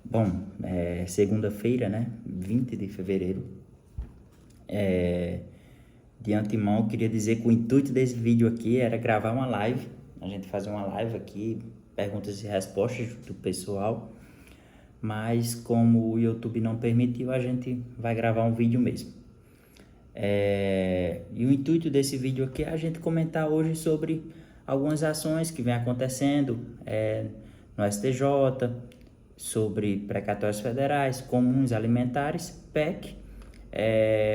Bom, segunda-feira, né? 20 de fevereiro. De antemão, eu queria dizer que o intuito desse vídeo aqui era gravar uma live. A gente fazer uma live aqui, perguntas e respostas do pessoal. Mas como o YouTube não permitiu, a gente vai gravar um vídeo mesmo. E o intuito desse vídeo aqui é a gente comentar hoje sobre algumas ações que vem acontecendo no STJ, sobre precatórios federais, comuns alimentares, PEC,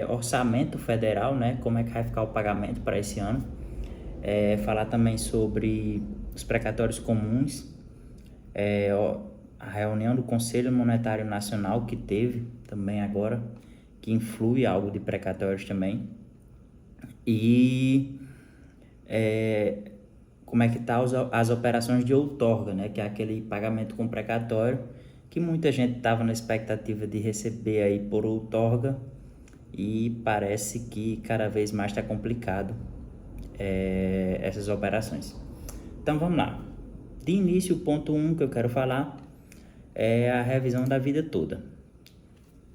orçamento federal, né? Como é que vai ficar o pagamento para esse ano. Falar também sobre os precatórios comuns, a reunião do Conselho Monetário Nacional que teve também agora, que influi algo de precatórios também. E como é que tá as operações de outorga, né? Que é aquele pagamento com precatório que muita gente estava na expectativa de receber aí por outorga e parece que cada vez mais está complicado essas operações. Então vamos lá. De início, o ponto 1 que eu quero falar é a revisão da vida toda.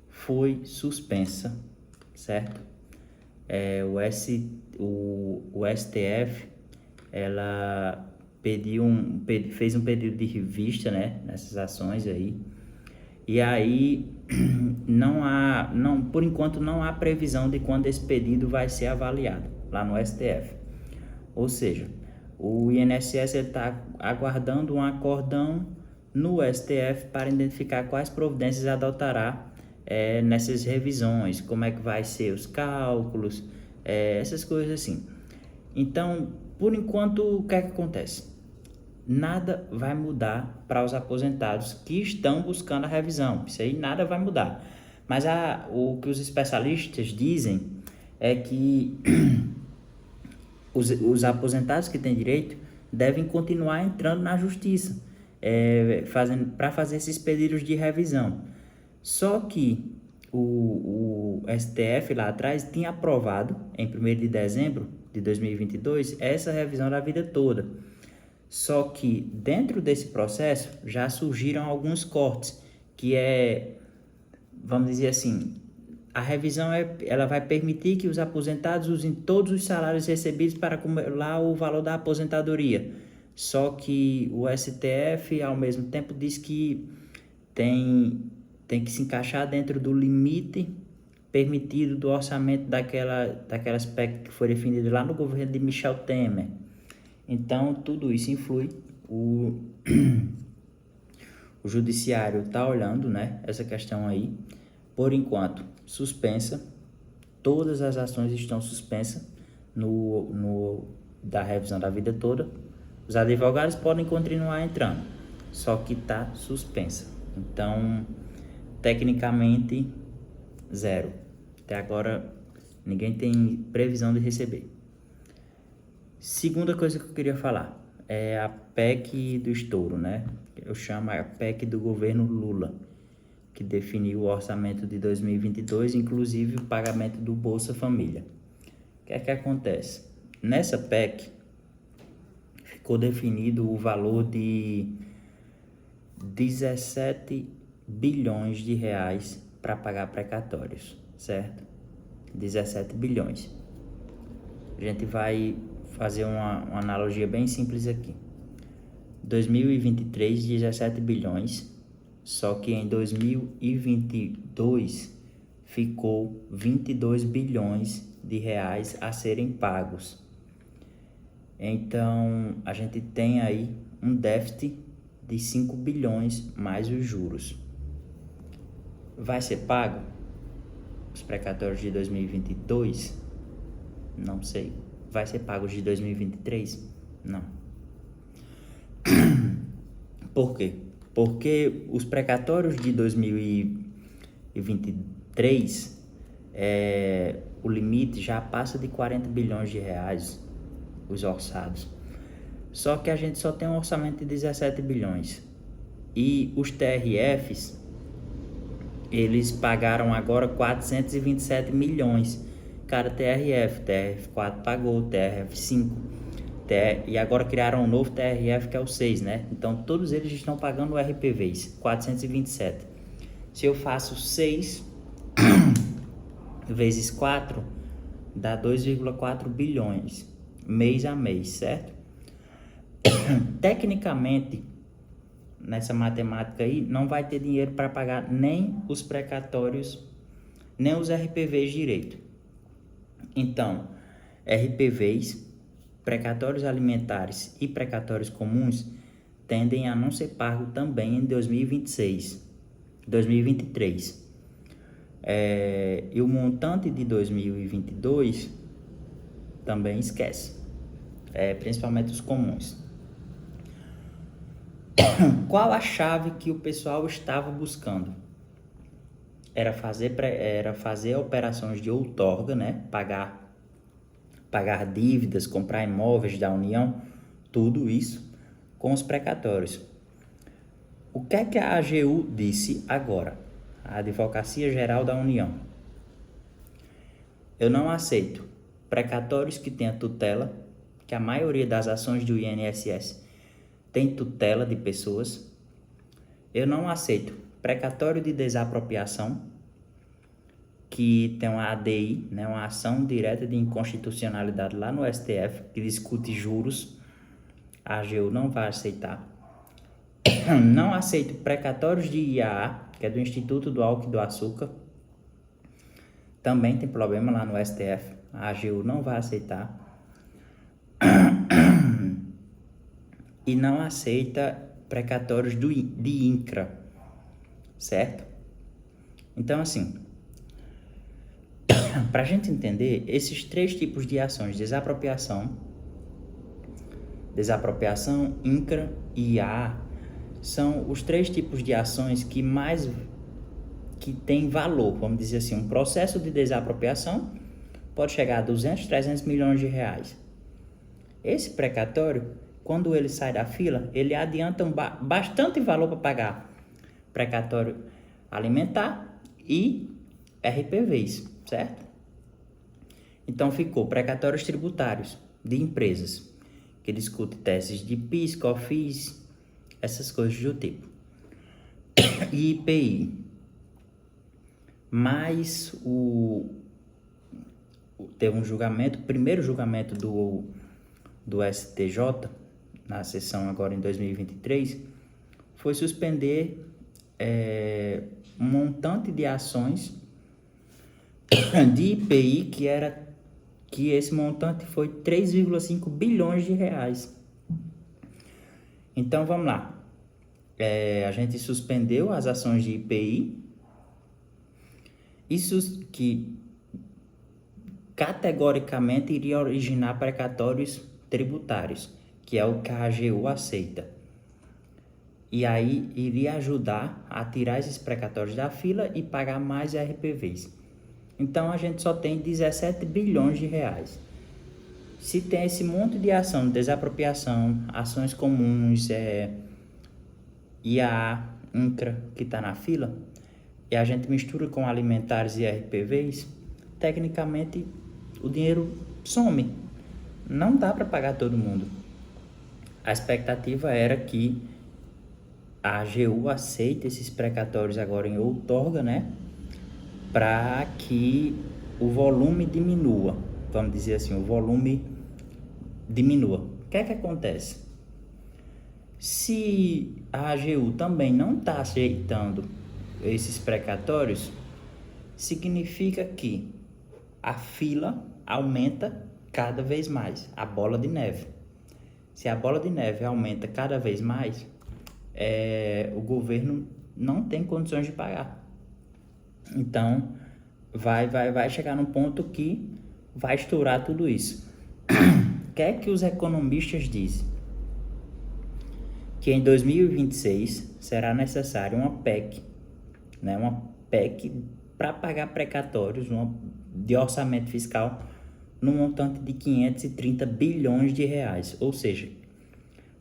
Foi suspensa, certo? O STF ela fez um pedido de revista, né, nessas ações aí. E aí por enquanto não há previsão de quando esse pedido vai ser avaliado lá no STF. Ou seja, o INSS está aguardando um acórdão no STF para identificar quais providências adotará nessas revisões, como é que vai ser os cálculos, essas coisas assim. Então, por enquanto, o que é que acontece? Nada vai mudar para os aposentados que estão buscando a revisão. Isso aí nada vai mudar. Mas o que os especialistas dizem é que os aposentados que têm direito devem continuar entrando na justiça para fazer esses pedidos de revisão. Só que o STF lá atrás tinha aprovado, em 1º de dezembro de 2022, essa revisão da vida toda. Só que dentro desse processo já surgiram alguns cortes, que vamos dizer assim, a revisão ela vai permitir que os aposentados usem todos os salários recebidos para acumular o valor da aposentadoria. Só que o STF, ao mesmo tempo, diz que tem que se encaixar dentro do limite permitido do orçamento daquelas PEC que foi definido lá no governo de Michel Temer. Então, tudo isso influi. O judiciário está olhando, né, essa questão aí. Por enquanto, suspensa. Todas as ações estão suspensas da revisão da vida toda. Os advogados podem continuar entrando, só que está suspensa. Então, tecnicamente, zero. Até agora, ninguém tem previsão de receber. Segunda coisa que eu queria falar é a PEC do estouro, né? Eu chamo a PEC do governo Lula, que definiu o orçamento de 2022, inclusive o pagamento do Bolsa Família. O que é que acontece? Nessa PEC, ficou definido o valor de 17 bilhões de reais para pagar precatórios, certo? 17 bilhões. A gente vai fazer uma analogia bem simples aqui. 2023, 17 bilhões, só que em 2022 ficou 22 bilhões de reais a serem pagos. Então, a gente tem aí um déficit de 5 bilhões mais os juros. Vai ser pago os precatórios de 2022? Não sei. Vai ser pago os de 2023? Não. Por quê? Porque os precatórios de 2023, o limite já passa de 40 bilhões de reais, os orçados. Só que a gente só tem um orçamento de 17 bilhões. E os TRFs, eles pagaram agora 427 milhões. Cada TRF 4 pagou, TRF 5. E agora criaram um novo TRF que é o 6, né? Então todos eles estão pagando o RPVs, 427. Se eu faço 6 vezes 4, dá 2,4 bilhões, mês a mês, certo? Tecnicamente, nessa matemática aí, não vai ter dinheiro para pagar nem os precatórios, nem os RPVs direito. Então, RPVs, precatórios alimentares e precatórios comuns tendem a não ser pago também em 2026, 2023. E o montante de 2022 também esquece, principalmente os comuns. Qual a chave que o pessoal estava buscando? Era fazer operações de outorga, né? Pagar dívidas, comprar imóveis da União, tudo isso com os precatórios. O que é que a AGU disse agora? A Advocacia Geral da União. Eu não aceito precatórios que tenham tutela, que a maioria das ações do INSS tem tutela de pessoas. Eu não aceito precatório de desapropriação, que tem uma ADI, né, uma ação direta de inconstitucionalidade lá no STF, que discute juros. A AGU não vai aceitar. Não aceito precatórios de IAA, que é do Instituto do Álcool e do Açúcar. Também tem problema lá no STF. A AGU não vai aceitar. E não aceita precatórios de INCRA, certo? Então, assim, para a gente entender, esses 3 tipos de ações, desapropriação, INCRA e IAA, são os 3 tipos de ações que tem valor, vamos dizer assim. Um processo de desapropriação pode chegar a 200, 300 milhões de reais. Esse precatório, quando ele sai da fila, ele adianta bastante valor para pagar precatório alimentar e RPVs, certo? Então ficou precatórios tributários de empresas, que discute teses de PIS, COFINS, essas coisas do tipo. E IPI. Mas teve um julgamento, o primeiro julgamento do STJ, na sessão agora em 2023, foi suspender um montante de ações de IPI que esse montante foi 3,5 bilhões de reais. Então vamos lá, a gente suspendeu as ações de IPI, isso que categoricamente iria originar precatórios tributários, que é o que a AGU aceita. E aí iria ajudar a tirar esses precatórios da fila e pagar mais RPVs. Então a gente só tem 17 bilhões de reais. Se tem esse monte de ação de desapropriação, ações comuns, IAA, INCRA, que está na fila, e a gente mistura com alimentares e RPVs, tecnicamente o dinheiro some. Não dá para pagar todo mundo. A expectativa era que a AGU aceite esses precatórios agora em outorga, né? Para que o volume diminua. Vamos dizer assim, o volume diminua. O que é que acontece? Se a AGU também não está aceitando esses precatórios, significa que a fila aumenta cada vez mais, a bola de neve. Se a bola de neve aumenta cada vez mais, o governo não tem condições de pagar. Então, vai chegar num ponto que vai estourar tudo isso. O que é que os economistas dizem? Que em 2026 será necessário uma PEC, né? Uma PEC para pagar precatórios de orçamento fiscal no montante de 530 bilhões de reais. Ou seja,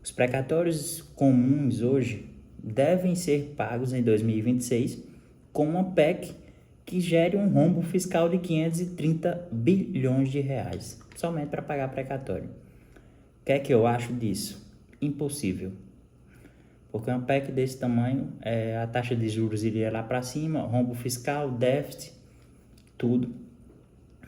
os precatórios comuns hoje devem ser pagos em 2026 com uma PEC que gere um rombo fiscal de 530 bilhões de reais, somente para pagar precatório. O que é que eu acho disso? Impossível. Porque uma PEC desse tamanho, a taxa de juros iria lá para cima, rombo fiscal, déficit, tudo.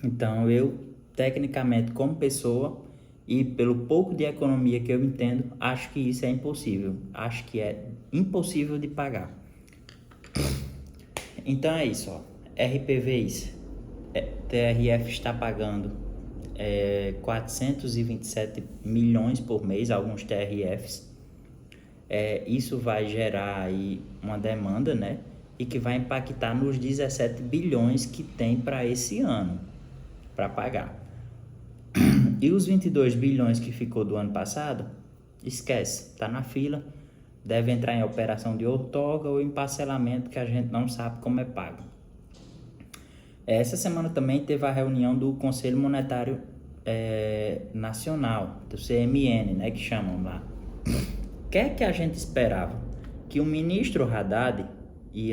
Então, eu, tecnicamente, como pessoa, e pelo pouco de economia que eu entendo, acho que isso é impossível. Acho que é impossível de pagar. Então é isso, ó. RPVs, TRF está pagando 427 milhões por mês, alguns TRFs. Isso vai gerar aí uma demanda, né? E que vai impactar nos 17 bilhões que tem para esse ano, para pagar. E os 22 bilhões que ficou do ano passado, esquece, está na fila, deve entrar em operação de outorga ou em parcelamento que a gente não sabe como é pago. Essa semana também teve a reunião do Conselho Monetário Nacional, do CMN, né, que chamam lá. O que é que a gente esperava? Que o ministro Haddad e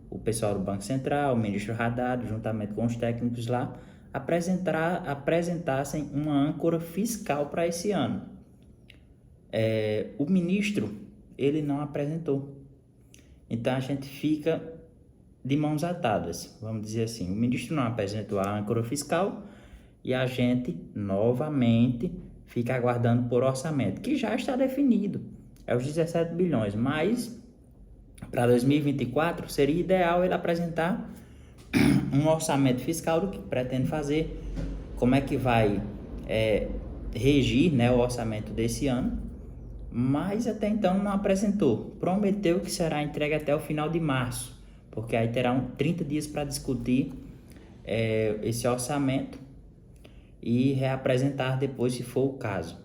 o pessoal do Banco Central, o ministro Haddad, juntamente com os técnicos lá, apresentassem uma âncora fiscal para esse ano. O ministro, ele não apresentou. Então a gente fica de mãos atadas, vamos dizer assim. O ministro não apresentou a âncora fiscal e a gente novamente fica aguardando por orçamento, que já está definido, é os 17 bilhões, mas para 2024 seria ideal ele apresentar um orçamento fiscal do que pretende fazer, como é que vai regir, né, o orçamento desse ano, mas até então não apresentou. Prometeu que será entregue até o final de março, porque aí terão 30 dias para discutir esse orçamento e reapresentar depois, se for o caso.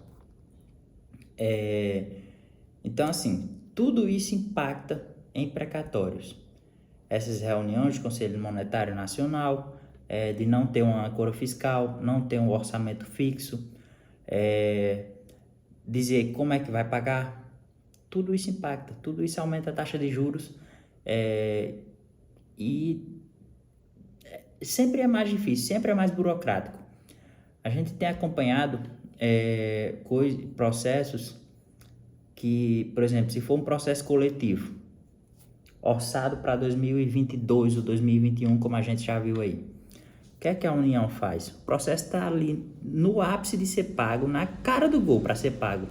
Então, assim, tudo isso impacta em precatórios. Essas reuniões do Conselho Monetário Nacional, de não ter uma âncora fiscal, não ter um orçamento fixo, dizer como é que vai pagar, tudo isso impacta, tudo isso aumenta a taxa de juros, e sempre é mais difícil, sempre é mais burocrático. A gente tem acompanhado processos que, por exemplo, se for um processo coletivo, orçado para 2022 ou 2021, como a gente já viu aí, o que é que a União faz? O processo está ali no ápice de ser pago, na cara do gol para ser pago.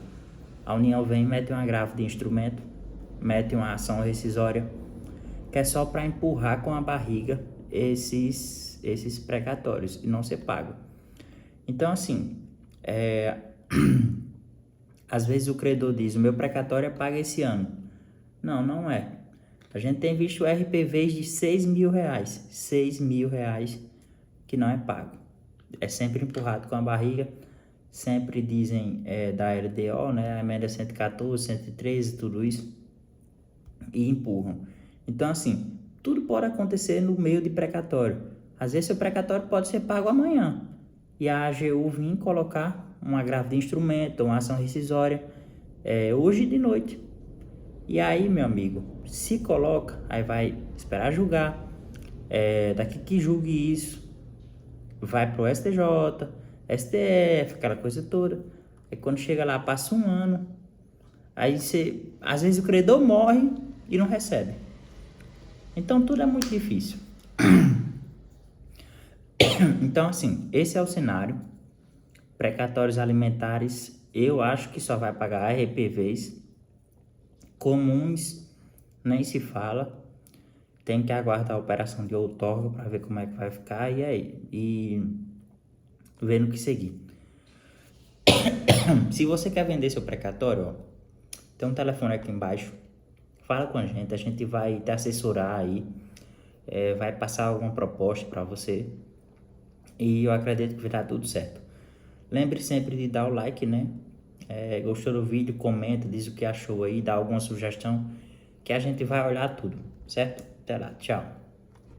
A União vem, mete um agravo de instrumento, mete uma ação rescisória, que é só para empurrar com a barriga esses precatórios e não ser pago. Então, assim, às vezes o credor diz, o meu precatório é pago esse ano. Não, não é. A gente tem visto RPVs de 6 mil reais. 6 mil reais que não é pago. É sempre empurrado com a barriga. Sempre dizem da LDO, né? A emenda 114, 113, tudo isso. E empurram. Então, assim, tudo pode acontecer no meio de precatório. Às vezes, seu precatório pode ser pago amanhã. E a AGU vir colocar um agravo de instrumento, uma ação rescisória, hoje de noite. E aí, meu amigo, se coloca, aí vai esperar julgar, daqui que julgue isso, vai pro STJ, STF, aquela coisa toda. Aí quando chega lá, passa um ano, aí às vezes o credor morre e não recebe. Então tudo é muito difícil. Então, assim, esse é o cenário. Precatórios alimentares, eu acho que só vai pagar RPVs. Comuns, nem se fala. Tem que aguardar a operação de outorga para ver como é que vai ficar e vendo o que seguir. Se você quer vender seu precatório, ó, tem um telefone aqui embaixo. Fala com a gente vai te assessorar aí, vai passar alguma proposta para você. E eu acredito que vai dar tudo certo. Lembre sempre de dar o like, né? Gostou do vídeo, comenta, diz o que achou aí, dá alguma sugestão, que a gente vai olhar tudo, certo? Até lá, tchau.